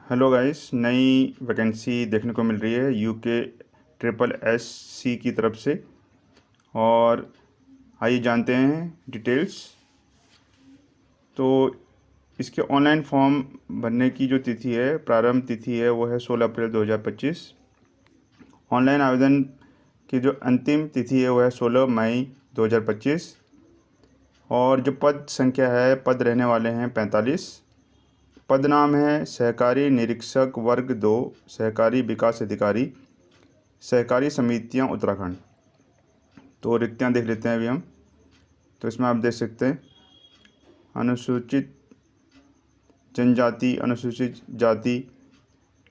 Hello guys, नई vacancy देखने को मिल रही है यूके ट्रिपल एस सी की तरफ से। और आइए जानते हैं डिटेल्स। तो इसके ऑनलाइन फॉर्म भरने की जो तिथि है, प्रारंभ तिथि है, वो है 16 अप्रैल 2025। ऑनलाइन आवेदन की जो अंतिम तिथि है वो है 16 मई 2025। और जो पद संख्या है, पद रहने वाले हैं 45। पद नाम है सहकारी निरीक्षक वर्ग 2, सहकारी विकास अधिकारी, सहकारी समितियां उत्तराखंड। तो रिक्तियां देख लेते हैं अभी हम। तो इसमें आप देख सकते हैं अनुसूचित जनजाति, अनुसूचित जाति,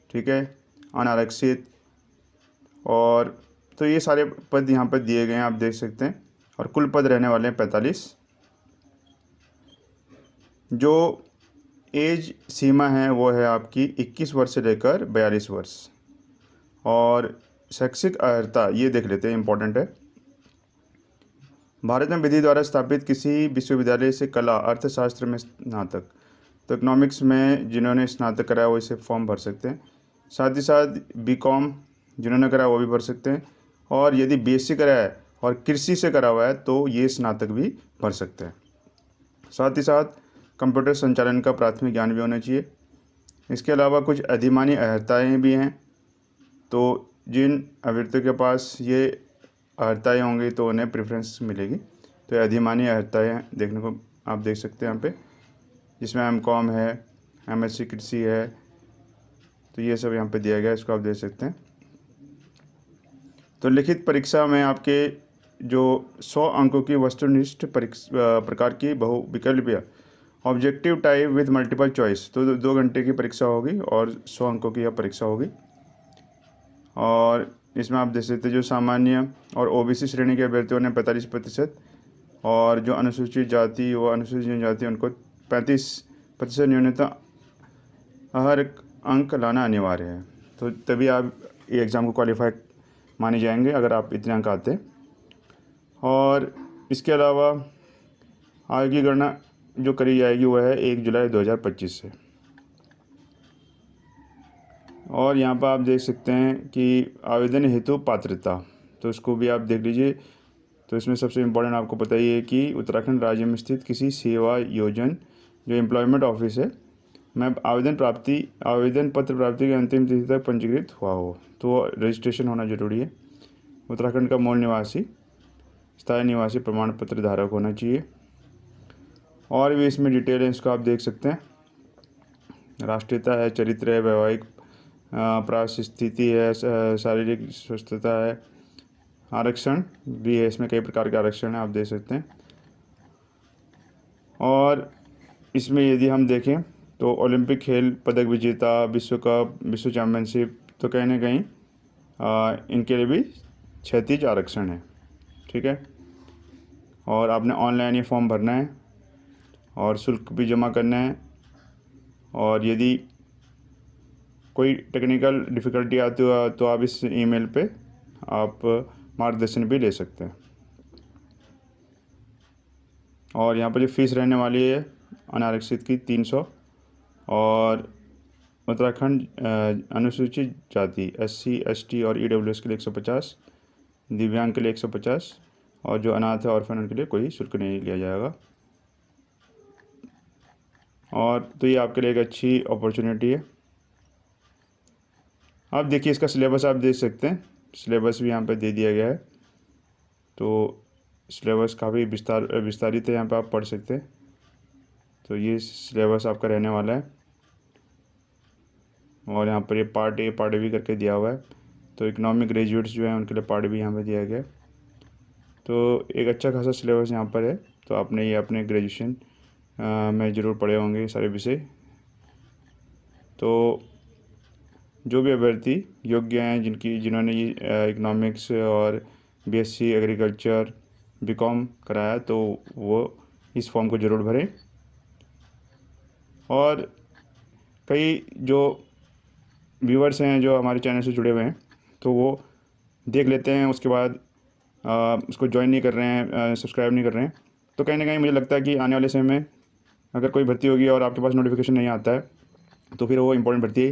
ठीक है, अनारक्षित। और तो ये सारे पद यहाँ पर दिए गए हैं, आप देख सकते हैं। और कुल पद रहने वाले हैं 45। जो एज सीमा है वो है आपकी 21 वर्ष से लेकर 42 वर्ष। और शैक्षिक अर्हता ये देख लेते हैं, इंपॉर्टेंट है। भारत में विधि द्वारा स्थापित किसी विश्वविद्यालय से कला अर्थशास्त्र में स्नातक, तो इकोनॉमिक्स में जिन्होंने स्नातक कराया वो इसे फॉर्म भर सकते हैं। साथ ही साथ बीकॉम जिन्होंने कराया वो भी भर सकते हैं। और यदि बीएससी कराया है और कृषि से करा हुआ है तो ये स्नातक भी भर सकते हैं। साथ ही साथ कंप्यूटर संचालन का प्राथमिक ज्ञान भी होना चाहिए। इसके अलावा कुछ अधिमानी अर्हताएँ भी हैं। तो जिन अभ्यर्थियों के पास ये अर्हताएँ होंगी तो उन्हें प्रेफरेंस मिलेगी। तो ये अधिमानी अर्हताएँ देखने को आप देख सकते हैं यहाँ पे, जिसमें एमकॉम है, एमएससी कृषि है। तो ये सब यहाँ पे दिया गया है, इसको आप देख सकते हैं। तो लिखित परीक्षा में आपके जो 100 अंकों की वस्तुनिष्ठ प्रकार की बहुविकल्पीय objective type with multiple choice, तो 2 घंटे की परीक्षा होगी और 100 अंकों की यह परीक्षा होगी। और इसमें आप देख सकते हैं जो सामान्य और ओबीसी श्रेणी के अभ्यर्थियों ने 45%, और जो अनुसूचित जाति व अनुसूचित जनजाति उनको 35% न्यूनतम हर अंक लाना अनिवार्य है। तो तभी आप ये एग्ज़ाम को क्वालिफाई माने जाएंगे अगर आप इतने अंक आते हैं। और इसके अलावा आगे की गणना जो करी जाएगी वह है 1 जुलाई 2025 से। और यहाँ पर आप देख सकते हैं कि आवेदन हेतु पात्रता, तो इसको भी आप देख लीजिए। तो इसमें सबसे इम्पोर्टेंट आपको पता ही है कि उत्तराखंड राज्य में स्थित किसी सेवा योजन जो एम्प्लॉयमेंट ऑफिस है में आवेदन पत्र प्राप्ति की अंतिम तिथि तक पंजीकृत हुआ हो, तो रजिस्ट्रेशन होना जरूरी है। उत्तराखंड का मूल निवासी, स्थायी निवासी प्रमाण पत्र धारक होना चाहिए। और भी इसमें डिटेल है, इसको आप देख सकते हैं। राष्ट्रीयता है, चरित्र है, वैवाहिक स्थिति है, शारीरिक स्वस्थता है, आरक्षण भी है, इसमें कई प्रकार के आरक्षण हैं, आप देख सकते हैं। और इसमें यदि हम देखें तो ओलंपिक खेल पदक विजेता, विश्व कप, विश्व चैम्पियनशिप, तो कहीं ना कहीं इनके लिए भी क्षैतिज आरक्षण है, ठीक है। और आपने ऑनलाइन ये फॉर्म भरना है और शुल्क भी जमा करना है। और यदि कोई टेक्निकल डिफ़िकल्टी आती हो तो आप इस ईमेल पे आप मार्गदर्शन भी ले सकते हैं। और यहाँ पर जो फ़ीस रहने वाली है अनारक्षित की 300, और उत्तराखंड अनुसूचित जाति SC ST और EWS के लिए 150, दिव्यांग के लिए 150, और जो अनाथ है ऑर्फन उनके लिए कोई शुल्क नहीं लिया जाएगा। और तो ये आपके लिए एक अच्छी अपॉर्चुनिटी है। आप देखिए इसका सिलेबस आप देख सकते हैं, सिलेबस भी यहाँ पे दे दिया गया है। तो सिलेबस काफ़ी विस्तारित है, यहाँ पे आप पढ़ सकते हैं। तो ये सिलेबस आपका रहने वाला है। और यहाँ पर ये पार्ट A पार्ट B करके दिया हुआ है। तो इकोनॉमिक ग्रेजुएट्स जो हैं उनके लिए पार्ट B यहाँ पे दिया गया है। तो एक अच्छा खासा सिलेबस यहाँ पर है। तो आपने ये अपने ग्रेजुएशन में ज़रूर पढ़े होंगे सारे विषय। तो जो भी अभ्यर्थी योग्य हैं, जिन्होंने ये इकोनॉमिक्स और BSc एग्रीकल्चर बीकॉम कराया, तो वो इस फॉर्म को ज़रूर भरें। और कई जो व्यूअर्स हैं जो हमारे चैनल से जुड़े हुए हैं तो वो देख लेते हैं, उसके बाद उसको ज्वाइन नहीं कर रहे हैं, सब्सक्राइब नहीं कर रहे हैं। तो कहीं ना कहीं मुझे लगता है कि आने वाले समय में अगर कोई भर्ती होगी और आपके पास नोटिफिकेशन नहीं आता है तो फिर वो इम्पोर्टेंट भर्ती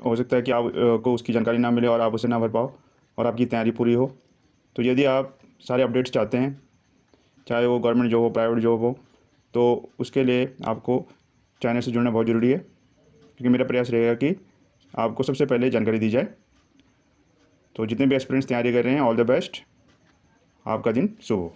हो सकता है कि आप को उसकी जानकारी ना मिले और आप उसे ना भर पाओ और आपकी तैयारी पूरी हो। तो यदि आप सारे अपडेट्स चाहते हैं, चाहे वो गवर्नमेंट जॉब हो, प्राइवेट जॉब हो, तो उसके लिए आपको चैनल से जुड़ना बहुत ज़रूरी है, क्योंकि मेरा प्रयास रहेगा कि आपको सबसे पहले जानकारी दी जाए। तो जितने भी एस्पिरेंट्स तैयारी कर रहे हैं, ऑल द बेस्ट, आपका दिन शुभ हो।